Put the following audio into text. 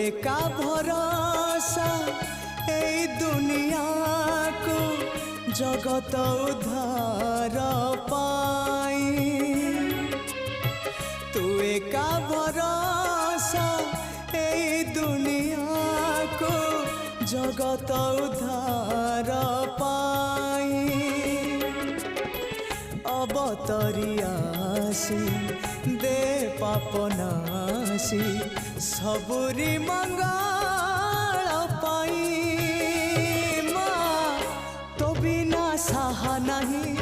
एका भरोसा ए दुनिया को जगत उद्धार पाई तू एका भरोसा ए दुनिया को जगत उद्धार पाई अवतरियासी दे पापनासी सबुरी मंगल पाई माँ तो बिना सहा नहीं